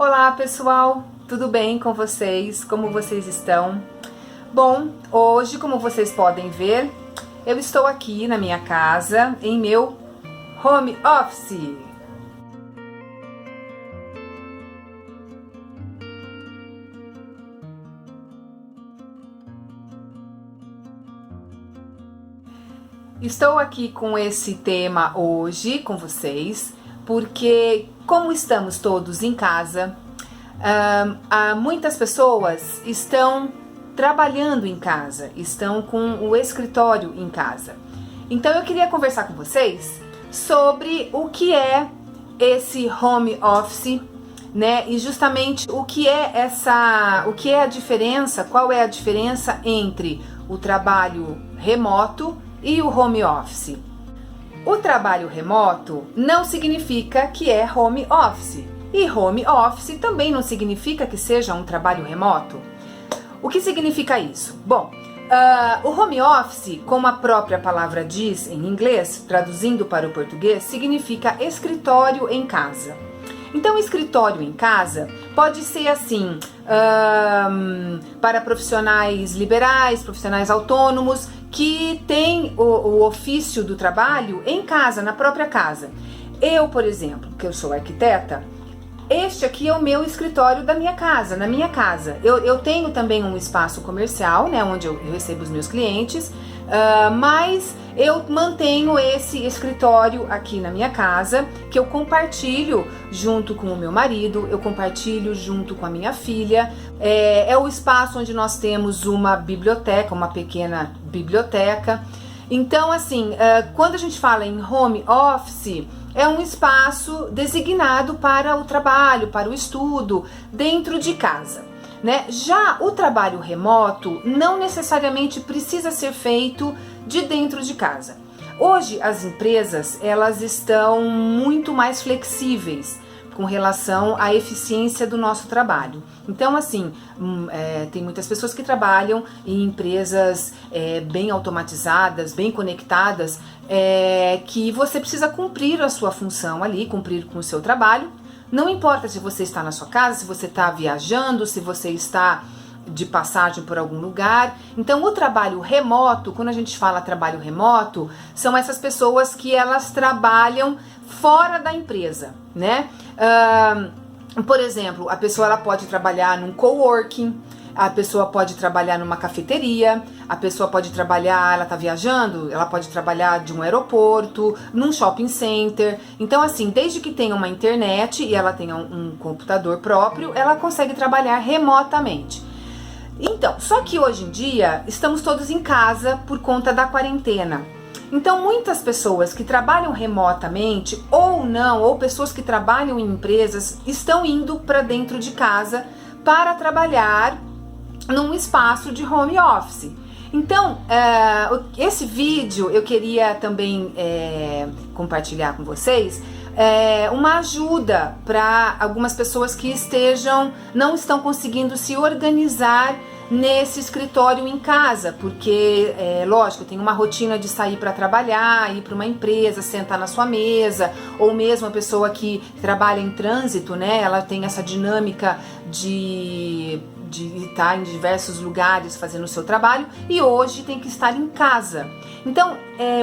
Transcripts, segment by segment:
Olá pessoal, tudo bem com vocês? Como vocês estão? Bom, hoje, como vocês podem ver, eu estou aqui na minha casa, em meu home office. Estou aqui com esse tema hoje com vocês, porque como estamos todos em casa, muitas pessoas estão trabalhando em casa, estão com o escritório em casa. Então eu queria conversar com vocês sobre o que é esse home office, né? E justamente o que é a diferença, qual é a diferença entre o trabalho remoto e o home office. O trabalho remoto não significa que é home office, e home office também não significa que seja um trabalho remoto. O que significa isso? Bom, o home office, como a própria palavra diz em inglês, traduzindo para o português, significa escritório em casa. Então, escritório em casa pode ser assim, para profissionais liberais, profissionais autônomos, que têm o ofício do trabalho em casa, na própria casa. Eu, por exemplo, que eu sou arquiteta, este aqui é o meu escritório da minha casa, na minha casa. Eu tenho também um espaço comercial, né, onde eu recebo os meus clientes, mas eu mantenho esse escritório aqui na minha casa, que eu compartilho junto com o meu marido, eu compartilho junto com a minha filha. É o espaço onde nós temos uma biblioteca, uma pequena biblioteca. Então, assim, quando a gente fala em home office, é um espaço designado para o trabalho, para o estudo, dentro de casa, né? Já o trabalho remoto não necessariamente precisa ser feito de dentro de casa. Hoje as empresas, elas estão muito mais flexíveis com relação à eficiência do nosso trabalho. Então, assim, tem muitas pessoas que trabalham em empresas bem automatizadas, bem conectadas, que você precisa cumprir a sua função ali, cumprir com o seu trabalho. Não importa se você está na sua casa, se você está viajando, se você está de passagem por algum lugar. Então, o trabalho remoto, quando a gente fala trabalho remoto, são essas pessoas que elas trabalham fora da empresa, né? Por exemplo, a pessoa ela pode trabalhar num coworking, a pessoa pode trabalhar numa cafeteria, a pessoa pode trabalhar, ela tá viajando, ela pode trabalhar de um aeroporto, num shopping center. Então, assim, desde que tenha uma internet e ela tenha um computador próprio, ela consegue trabalhar remotamente. Então, só que hoje em dia estamos todos em casa por conta da quarentena. Então, muitas pessoas que trabalham remotamente ou não, ou pessoas que trabalham em empresas, estão indo para dentro de casa para trabalhar num espaço de home office. Então, esse vídeo eu queria também compartilhar com vocês uma ajuda para algumas pessoas que não estão conseguindo se organizar nesse escritório em casa, porque, lógico, tem uma rotina de sair para trabalhar, ir para uma empresa, sentar na sua mesa, ou mesmo a pessoa que trabalha em trânsito, né, ela tem essa dinâmica de estar em diversos lugares fazendo o seu trabalho, e hoje tem que estar em casa. Então,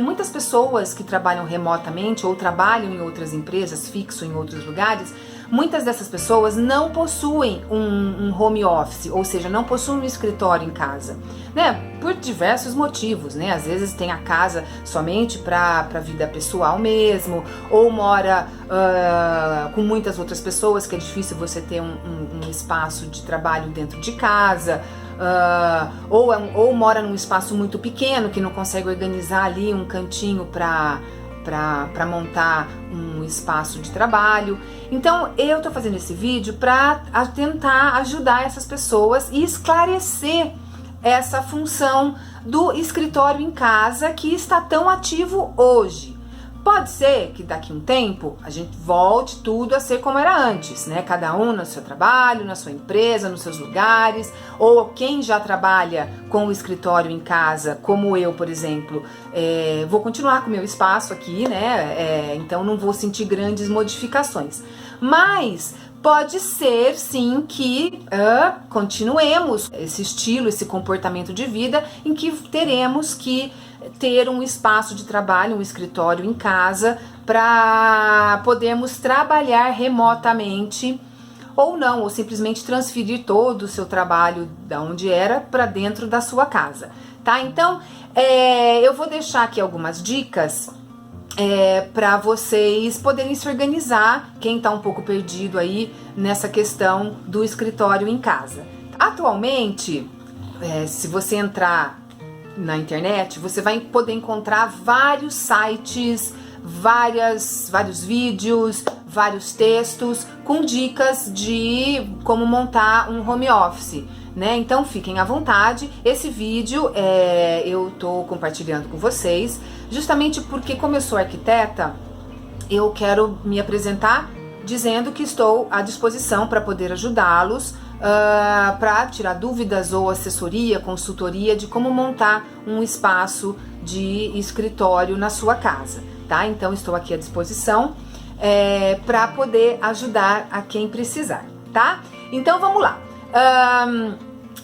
muitas pessoas que trabalham remotamente ou trabalham em outras empresas, fixo em outros lugares, muitas dessas pessoas não possuem um home office, ou seja, não possuem um escritório em casa, né? Por diversos motivos, né? Às vezes tem a casa somente para vida pessoal mesmo, ou mora com muitas outras pessoas, que é difícil você ter um espaço de trabalho dentro de casa, ou mora num espaço muito pequeno que não consegue organizar ali um cantinho para montar um espaço de trabalho. Então eu tô fazendo esse vídeo para tentar ajudar essas pessoas e esclarecer essa função do escritório em casa que está tão ativo hoje. Pode ser que daqui a um tempo a gente volte tudo a ser como era antes, né? Cada um no seu trabalho, na sua empresa, nos seus lugares, ou quem já trabalha com o escritório em casa, como eu, por exemplo, vou continuar com o meu espaço aqui, né? Então não vou sentir grandes modificações. Mas pode ser sim que continuemos esse estilo, esse comportamento de vida em que teremos que ter um espaço de trabalho, um escritório em casa para podermos trabalhar remotamente ou não, ou simplesmente transferir todo o seu trabalho da onde era para dentro da sua casa, tá? Então, eu vou deixar aqui algumas dicas para vocês poderem se organizar, quem está um pouco perdido aí nessa questão do escritório em casa. Atualmente, se você entrar na internet, você vai poder encontrar vários sites, vários vídeos, vários textos com dicas de como montar um home office, né? Então fiquem à vontade. Esse vídeo eu tô compartilhando com vocês justamente porque, como eu sou arquiteta, eu quero me apresentar dizendo que estou à disposição para poder ajudá-los, para tirar dúvidas ou assessoria, consultoria de como montar um espaço de escritório na sua casa, tá? Então estou aqui à disposição para poder ajudar a quem precisar, tá? Então vamos lá.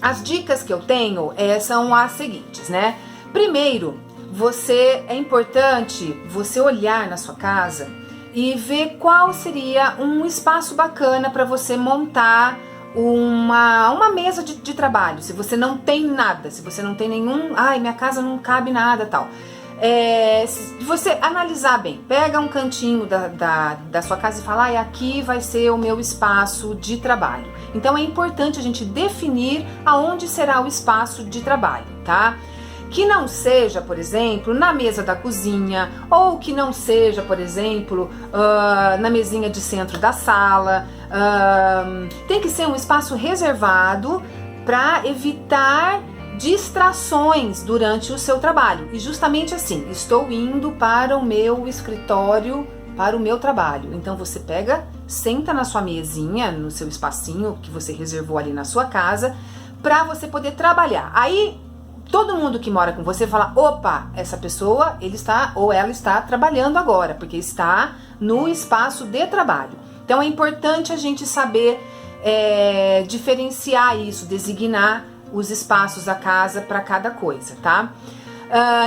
As dicas que eu tenho são as seguintes, né? Primeiro, é importante você olhar na sua casa e ver qual seria um espaço bacana para você montar uma mesa de trabalho. Se você não tem nada, se você não tem nenhum, minha casa não cabe nada, tal. Se você analisar bem, pega um cantinho da sua casa e fala, aqui vai ser o meu espaço de trabalho. Então é importante a gente definir aonde será o espaço de trabalho, tá? Que não seja, por exemplo, na mesa da cozinha, ou que não seja, por exemplo, na mesinha de centro da sala. Tem que ser um espaço reservado para evitar distrações durante o seu trabalho. E justamente assim, estou indo para o meu escritório, para o meu trabalho. Então você senta na sua mesinha, no seu espacinho que você reservou ali na sua casa, para você poder trabalhar. Aí todo mundo que mora com você fala, opa, essa pessoa, ela está trabalhando agora, porque está no espaço de trabalho. Então é importante a gente saber diferenciar isso, designar os espaços da casa para cada coisa, tá?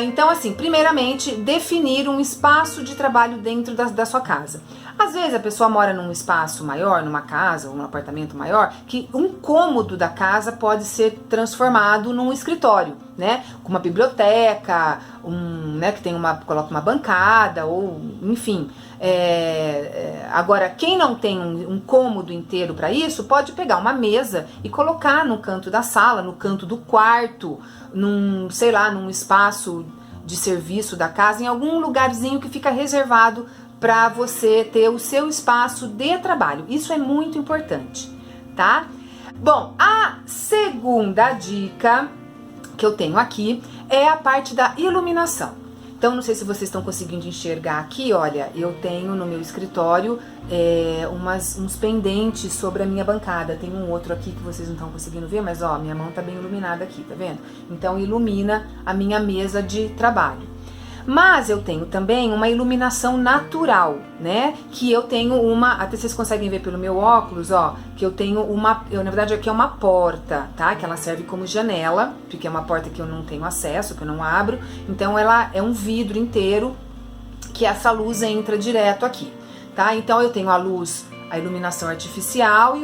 Então, assim, primeiramente, definir um espaço de trabalho dentro da sua casa. Às vezes a pessoa mora num espaço maior, numa casa ou num apartamento maior, que um cômodo da casa pode ser transformado num escritório, né? Com uma biblioteca, que coloca uma bancada, ou enfim. Agora, quem não tem um cômodo inteiro para isso, pode pegar uma mesa e colocar no canto da sala, no canto do quarto, num espaço de serviço da casa, em algum lugarzinho que fica reservado para você ter o seu espaço de trabalho. Isso é muito importante, tá? Bom, a segunda dica que eu tenho aqui é a parte da iluminação. Então, não sei se vocês estão conseguindo enxergar aqui, olha, eu tenho no meu escritório uns pendentes sobre a minha bancada. Tem um outro aqui que vocês não estão conseguindo ver, mas ó, minha mão tá bem iluminada aqui, tá vendo? Então, ilumina a minha mesa de trabalho. Mas eu tenho também uma iluminação natural, né? Que eu tenho até vocês conseguem ver pelo meu óculos, ó, que eu tenho na verdade aqui é uma porta, tá? Que ela serve como janela, porque é uma porta que eu não tenho acesso, que eu não abro. Então ela é um vidro inteiro que essa luz entra direto aqui, tá? Então eu tenho a iluminação artificial e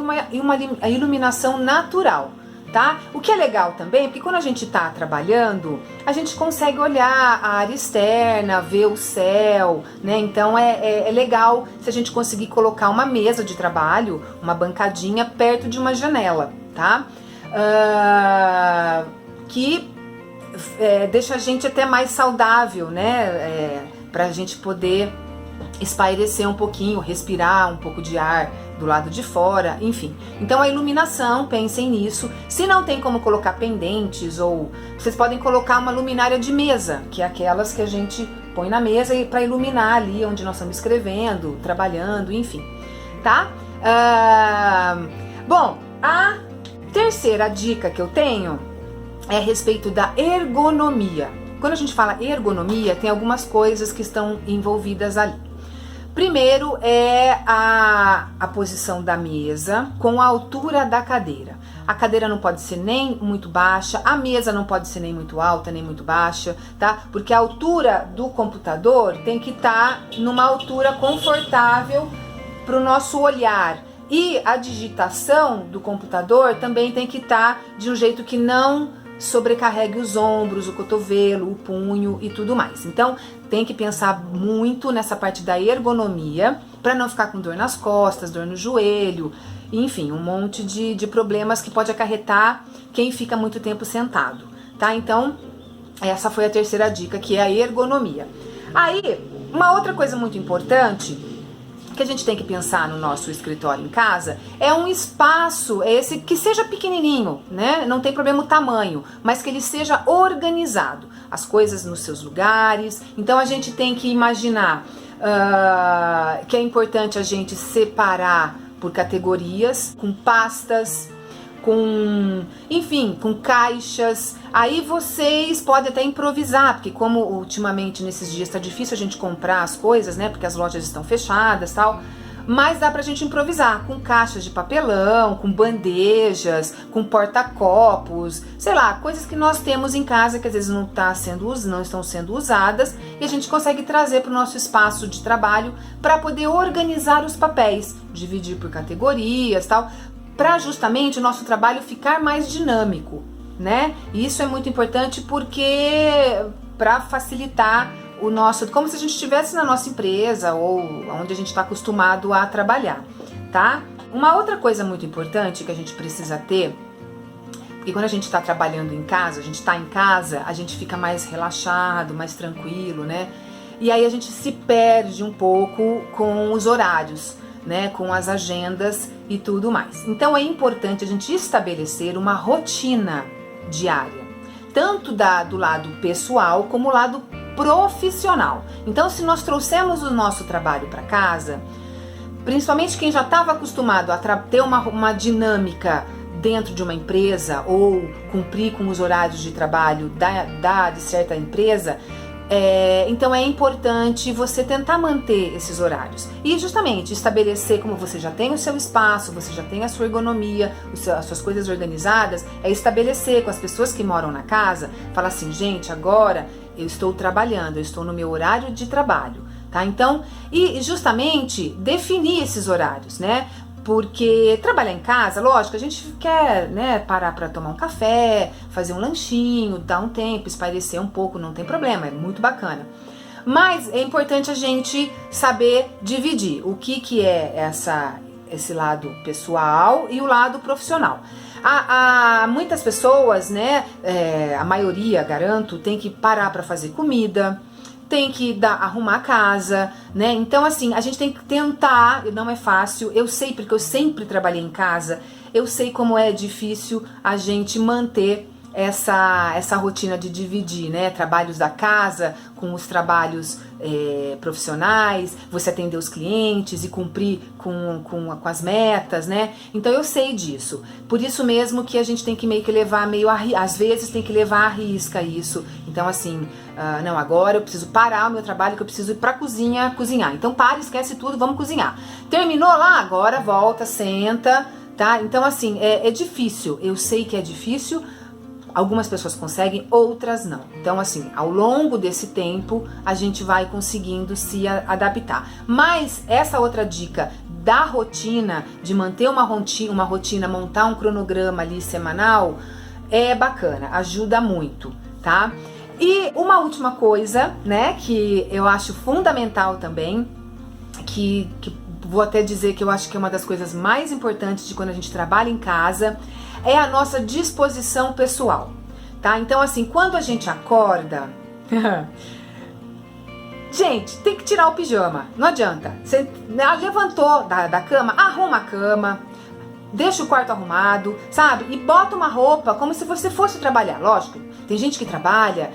a iluminação natural. Tá? O que é legal também, porque quando a gente está trabalhando, a gente consegue olhar a área externa, ver o céu, né? Então é legal se a gente conseguir colocar uma mesa de trabalho, uma bancadinha perto de uma janela, tá? Que deixa a gente até mais saudável, né? Pra gente poder espairecer um pouquinho, respirar um pouco de ar do lado de fora, enfim. Então a iluminação, pensem nisso. Se não tem como colocar pendentes, ou vocês podem colocar uma luminária de mesa, que é aquelas que a gente põe na mesa para iluminar ali onde nós estamos escrevendo, trabalhando, enfim, tá? Bom, a terceira dica que eu tenho é a respeito da ergonomia. Quando a gente fala ergonomia, tem algumas coisas que estão envolvidas ali. Primeiro é a posição da mesa com a altura da cadeira. A cadeira não pode ser nem muito baixa, a mesa não pode ser nem muito alta, nem muito baixa, tá? Porque a altura do computador tem que estar numa altura confortável para o nosso olhar. E a digitação do computador também tem que estar de um jeito que não sobrecarregue os ombros, o cotovelo, o punho e tudo mais. Então, tem que pensar muito nessa parte da ergonomia para não ficar com dor nas costas, dor no joelho, enfim, um monte de problemas que pode acarretar quem fica muito tempo sentado, tá? Então, essa foi a terceira dica, que é a ergonomia. Aí, uma outra coisa muito importante que a gente tem que pensar no nosso escritório em casa é um espaço esse que seja pequenininho, né? Não tem problema o tamanho, mas que ele seja organizado, as coisas nos seus lugares. Então a gente tem que imaginar que é importante a gente separar por categorias, com pastas, com caixas. Aí vocês podem até improvisar, porque como ultimamente nesses dias está difícil a gente comprar as coisas, né? Porque as lojas estão fechadas e tal. Mas dá pra gente improvisar com caixas de papelão, com bandejas, com porta-copos, sei lá, coisas que nós temos em casa que às vezes não estão sendo usadas e a gente consegue trazer para o nosso espaço de trabalho para poder organizar os papéis, dividir por categorias, tal, para justamente o nosso trabalho ficar mais dinâmico, né? E isso é muito importante porque para facilitar o nosso, como se a gente estivesse na nossa empresa ou onde a gente está acostumado a trabalhar, tá? Uma outra coisa muito importante que a gente precisa ter, porque quando a gente está trabalhando em casa, a gente está em casa, a gente fica mais relaxado, mais tranquilo, né? E aí a gente se perde um pouco com os horários, né? Com as agendas e tudo mais. Então é importante a gente estabelecer uma rotina diária, tanto do lado pessoal como o lado profissional. Então, se nós trouxemos o nosso trabalho para casa, principalmente quem já estava acostumado a ter uma dinâmica dentro de uma empresa ou cumprir com os horários de trabalho de certa empresa, então é importante você tentar manter esses horários e justamente estabelecer, como você já tem o seu espaço, você já tem a sua ergonomia, as suas coisas organizadas, é estabelecer com as pessoas que moram na casa, falar assim, gente, agora eu estou trabalhando, eu estou no meu horário de trabalho, tá? Então, e justamente definir esses horários, né? Porque trabalhar em casa, lógico, a gente quer, né, parar para tomar um café, fazer um lanchinho, dar um tempo, espairecer um pouco, não tem problema, é muito bacana. Mas é importante a gente saber dividir o que é esse lado pessoal e o lado profissional. Há muitas pessoas, né, a maioria, garanto, tem que parar para fazer comida, tem que arrumar a casa, né? Então, assim, a gente tem que tentar, não é fácil, eu sei porque eu sempre trabalhei em casa, eu sei como é difícil a gente manter essa rotina de dividir, né? Trabalhos da casa com os trabalhos profissionais, você atender os clientes e cumprir com as metas, né? Então eu sei disso. Por isso mesmo que a gente tem que meio que levar às vezes tem que levar à risca isso. Então assim, não, agora eu preciso parar o meu trabalho, que eu preciso ir pra cozinha cozinhar. Então para, esquece tudo, vamos cozinhar. Terminou lá? Agora volta, senta, tá? Então assim, é difícil, eu sei que é difícil. Algumas pessoas conseguem, outras não. Então, assim, ao longo desse tempo, a gente vai conseguindo se adaptar. Mas essa outra dica da rotina, de manter uma rotina, montar um cronograma ali semanal, é bacana, ajuda muito, tá? E uma última coisa, né, que eu acho fundamental também, que vou até dizer que eu acho que é uma das coisas mais importantes de quando a gente trabalha em casa, é a nossa disposição pessoal, tá? Então, assim, quando a gente acorda, gente, tem que tirar o pijama, não adianta. Você levantou da cama, arruma a cama, deixa o quarto arrumado, sabe? E bota uma roupa como se você fosse trabalhar. Lógico, tem gente que trabalha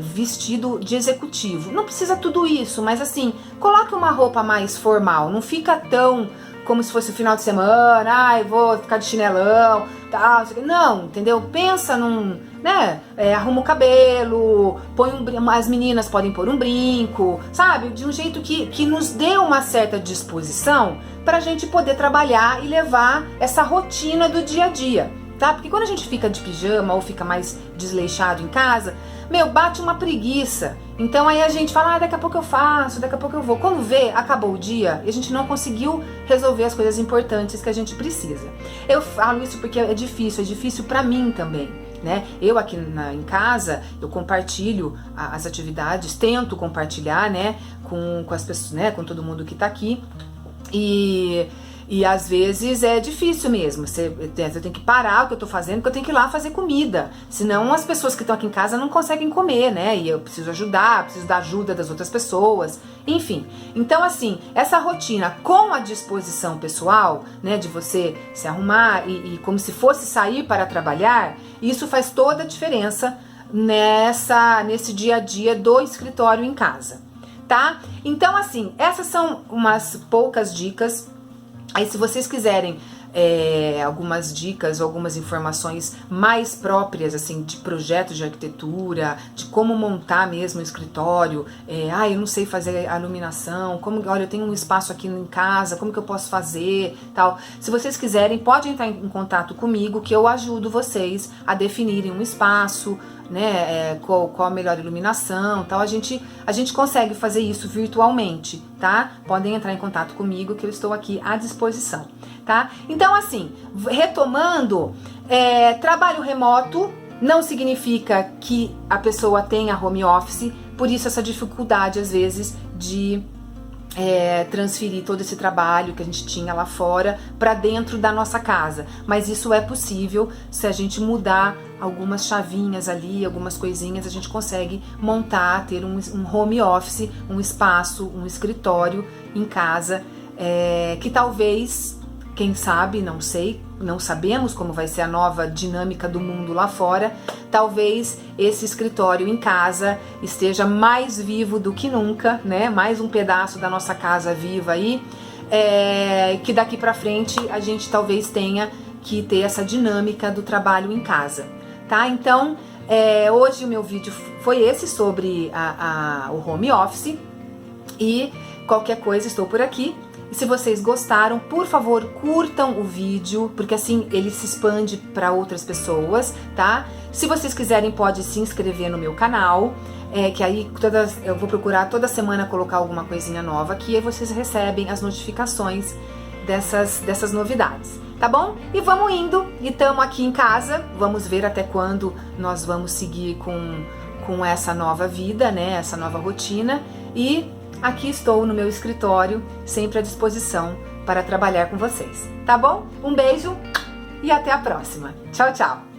vestido de executivo. Não precisa tudo isso, mas assim, coloque uma roupa mais formal, não fica tão como se fosse o final de semana, ai, vou ficar de chinelão, tal, não, entendeu? Pensa num, né, arruma o cabelo, põe as meninas podem pôr um brinco, sabe? De um jeito que nos dê uma certa disposição pra gente poder trabalhar e levar essa rotina do dia a dia, tá? Porque quando a gente fica de pijama ou fica mais desleixado em casa, bate uma preguiça. Então aí a gente fala, daqui a pouco eu faço, daqui a pouco eu vou. Quando vê, acabou o dia e a gente não conseguiu resolver as coisas importantes que a gente precisa. Eu falo isso porque é difícil pra mim também, né? Eu aqui em casa, eu compartilho as atividades, tento compartilhar, né, com as pessoas, né, com todo mundo que tá aqui. E às vezes é difícil mesmo, eu tenho que parar o que eu tô fazendo, porque eu tenho que ir lá fazer comida, senão as pessoas que estão aqui em casa não conseguem comer, né, e eu preciso ajudar, preciso da ajuda das outras pessoas, enfim. Então assim, essa rotina com a disposição pessoal, né, de você se arrumar e como se fosse sair para trabalhar, isso faz toda a diferença nesse dia a dia do escritório em casa, tá? Então assim, essas são umas poucas dicas. Aí se vocês quiserem algumas dicas ou algumas informações mais próprias, assim, de projetos de arquitetura, de como montar mesmo o escritório, eu não sei fazer a iluminação, olha, eu tenho um espaço aqui em casa, como que eu posso fazer, tal. Se vocês quiserem, pode entrar em contato comigo que eu ajudo vocês a definirem um espaço, né, qual a melhor iluminação, tal. A gente consegue fazer isso virtualmente, tá? Podem entrar em contato comigo que eu estou aqui à disposição, tá? Então assim, retomando, trabalho remoto não significa que a pessoa tenha home office, por isso essa dificuldade às vezes de transferir todo esse trabalho que a gente tinha lá fora para dentro da nossa casa, mas isso é possível se a gente mudar algumas chavinhas ali, algumas coisinhas, a gente consegue montar, ter um home office, um espaço, um escritório em casa, que talvez, quem sabe, não sei, não sabemos como vai ser a nova dinâmica do mundo lá fora, talvez esse escritório em casa esteja mais vivo do que nunca, né? Mais um pedaço da nossa casa viva aí, que daqui pra frente a gente talvez tenha que ter essa dinâmica do trabalho em casa, tá? Então, hoje o meu vídeo foi esse sobre o home office e qualquer coisa estou por aqui. E se vocês gostaram, por favor, curtam o vídeo, porque assim ele se expande para outras pessoas, tá? Se vocês quiserem, pode se inscrever no meu canal, que aí eu vou procurar toda semana colocar alguma coisinha nova aqui, e aí vocês recebem as notificações dessas novidades, tá bom? E vamos indo, e estamos aqui em casa, vamos ver até quando nós vamos seguir com essa nova vida, né? Essa nova rotina, e aqui estou no meu escritório, sempre à disposição para trabalhar com vocês, tá bom? Um beijo e até a próxima. Tchau, tchau!